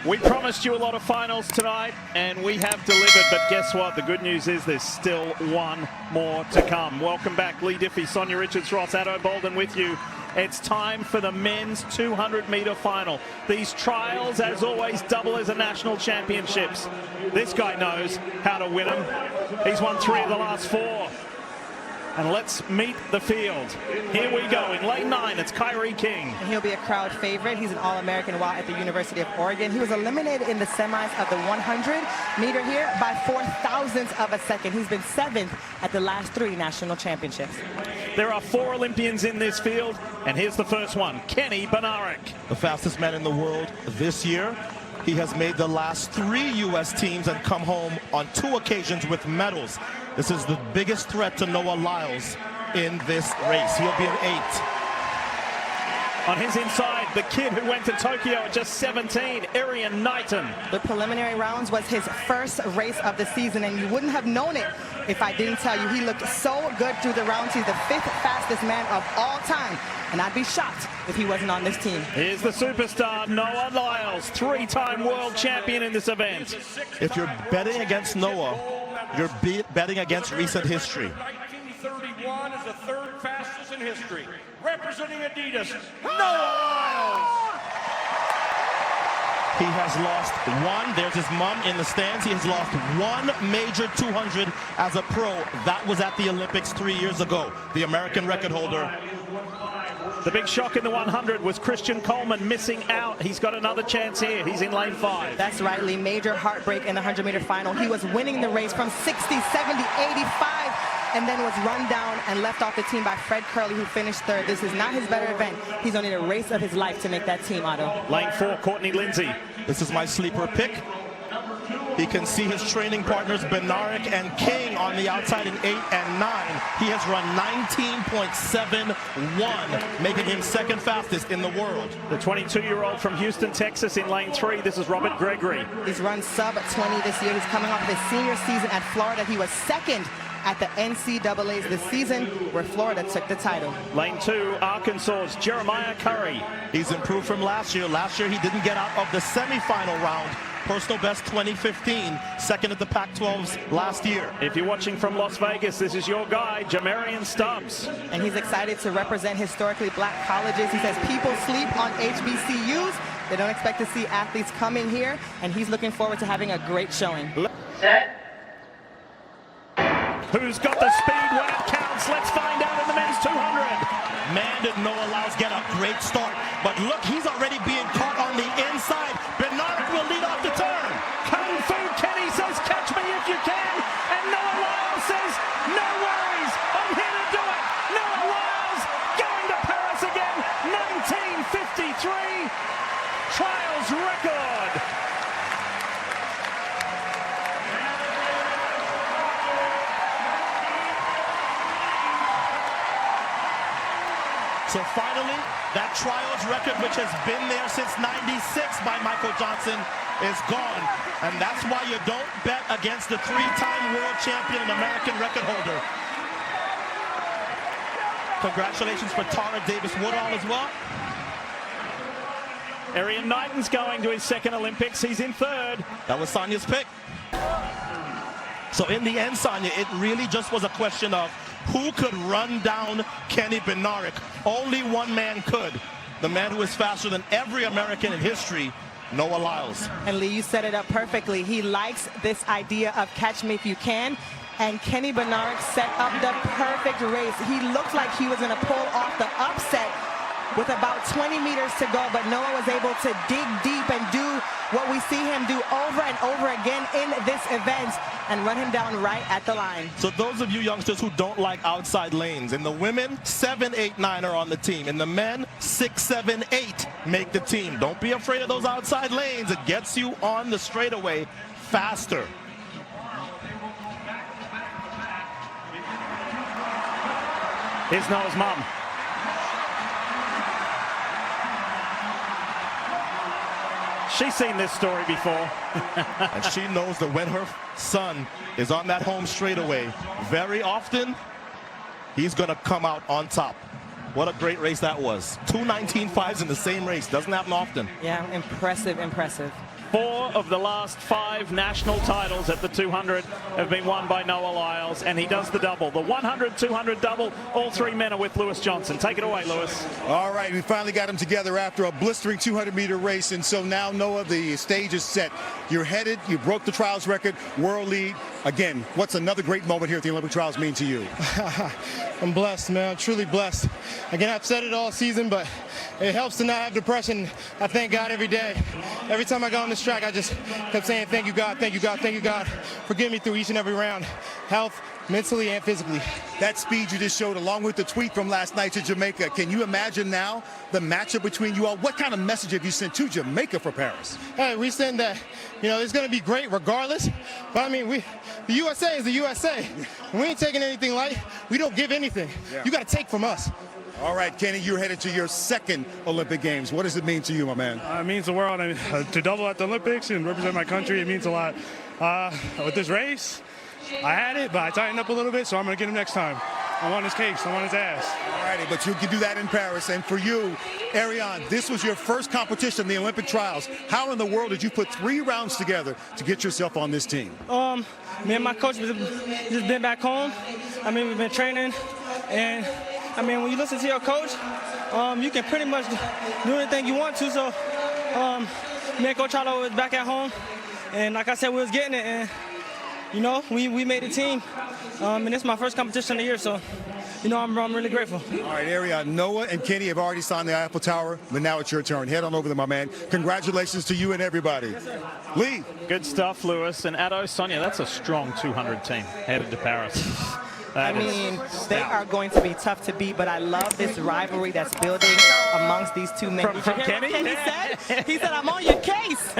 We promised you a lot of finals tonight, and we have delivered, but guess what? The good news is there's still one more to come. Welcome back, Leigh Diffey, Sonia Richards, Ross Addo Bolden with you. It's time for the men's 200-meter final. These trials, as always, double as a national championships. This guy knows how to win them. He's won 3 of the last 4. And let's meet the field. Here we go. In lane 9, it's Kyrie King. And he'll be a crowd favorite. He's an All-American while at the University of Oregon. He was eliminated in the semis of the 100-meter here by 0.04 of a second. He's been 7th at the last 3 national championships. There are 4 Olympians in this field, and here's the first one, Kenny Bednarek. The fastest man in the world this year. He has made the last 3 U.S. teams and come home on 2 occasions with medals. This is the biggest threat to Noah Lyles in this race. He'll be an 8. On his inside, the kid who went to Tokyo at just 17, Erriyon Knighton. The preliminary rounds was his first race of the season, and you wouldn't have known it if I didn't tell you. He looked so good through the rounds. He's the 5th fastest man of all time, and I'd be shocked if he wasn't on this team. Here's the superstar, Noah Lyles, 3-time world champion in this event. If you're betting against Noah, you're betting against recent history. 1931 is the 3rd fastest in history. Representing Adidas, Noah Lyles. He has lost 1. There's his mom in the stands. He has lost 1 major 200 as a pro. That was at the Olympics 3 years ago. The American record holder. The big shock in the 100 was Christian Coleman missing out. He's got another chance here. He's in lane 5. That's right, Lee. Major heartbreak in the 100-meter final. He was winning the race from 60, 70, 85, and then was run down and left off the team by Fred Kerley, who finished 3rd. This is not his better event. He's only the race of his life to make that team, Otto. Lane 4, Courtney Lindsay. This is my sleeper pick. He can see his training partners Bednarek and King on the outside in 8 and 9. He has run 19.71, making him 2nd fastest in the world. The 22-year-old from Houston, Texas in lane 3. This is Robert Gregory. He's run sub 20 this year. He's coming off his senior season at Florida. He was 2nd at the NCAAs this season, where Florida took the title. Lane 2, Arkansas's Jeremiah Curry. He's improved from last year. Last year, he didn't get out of the semifinal round. Personal best 2015, 2nd at the Pac-12's last year. If you're watching from Las Vegas, this is your guy, Jamarian Stubbs. And he's excited to represent historically black colleges. He says people sleep on HBCUs. They don't expect to see athletes coming here, and he's looking forward to having a great showing. Set. Who's got the speed when it counts? Let's find out in the men's 200. Man, did Noah Lyles get a great start. But look, he's already being caught on the inside. Bednarek will lead off the turn. Kung Fu Kenny says, catch me if you can. And Noah Lyles says, no worries, I'm here to do it. Noah Lyles going to Paris again. 1953 trials record. So finally, that trials record, which has been there since '96 by Michael Johnson, is gone. And that's why you don't bet against the 3-time world champion and American record holder. Congratulations for Tara Davis-Woodall as well. Erriyon Knighton's going to his 2nd Olympics. He's in 3rd. That was Sonia's pick. So in the end, Sonia, it really just was a question of who could run down Kenny Bednarek. Only one man could. The man who is faster than every American in history, Noah Lyles. And Lee, you set it up perfectly. He likes this idea of catch me if you can. And Kenny Bednarek set up the perfect race. He looked like he was going to pull off the upset with about 20 meters to go, but Noah was able to dig deep and do what we see him do over and over again in this event and run him down right at the line. So those of you youngsters who don't like outside lanes, in the women, 7, 8, 9 are on the team. In the men, 6, 7, 8 make the team. Don't be afraid of those outside lanes. It gets you on the straightaway faster. Here's Noah's mom. She's seen this story before. And she knows that when her son is on that home straightaway, very often, he's going to come out on top. What a great race that was. 2 19.5s in the same race. Doesn't happen often. Yeah, impressive, impressive. 4 of the last 5 national titles at the 200 have been won by Noah Lyles, and he does the double. The 100-200 double, all 3 men are with Lewis Johnson. Take it away, Lewis. All right, we finally got them together after a blistering 200-meter race, and so now, Noah, the stage is set. You're headed, you broke the trials record, world lead. Again, what's another great moment here at the Olympic trials mean to you? I'm blessed, man. I'm truly blessed. Again, I've said it all season, but it helps to not have depression. I thank God every day. Every time I got on this track, I just kept saying, thank you, God, thank you, God, thank you, God, for getting me through each and every round, health, mentally and physically. That speed you just showed, along with the tweet from last night to Jamaica, can you imagine now the matchup between you all? What kind of message have you sent to Jamaica for Paris? Hey, we said that, it's going to be great regardless. But, I mean, the USA is the USA. We ain't taking anything light. We don't give anything. Yeah. You got to take from us. All right, Kenny, you're headed to your second Olympic Games. What does it mean to you, my man? It means the world. I mean, to double at the Olympics and represent my country, it means a lot. With this race, I had it, but I tightened up a little bit, so I'm going to get him next time. I want his case. I want his ass. All righty, but you can do that in Paris. And for you, Ariane, this was your first competition in the Olympic trials. How in the world did you put 3 rounds together to get yourself on this team? Me and my coach just been back home. I mean, we've been training, and I mean, when you listen to your coach, you can pretty much do anything you want to. So, me and Coach Harlow was back at home, and like I said, we was getting it, and we made a team, and it's my first competition of the year, so I'm really grateful. All right, Ariane, Noah and Kenny have already signed the Eiffel Tower, but now it's your turn. Head on over there, my man. Congratulations to you and everybody. Yes, sir. Lee. Good stuff, Lewis. And Addo, Sonia, that's a strong 200 team headed to Paris. I mean, they are going to be tough to beat, but I love this rivalry that's building amongst these two men. From Kenny? Kenny said? He said, I'm on your case.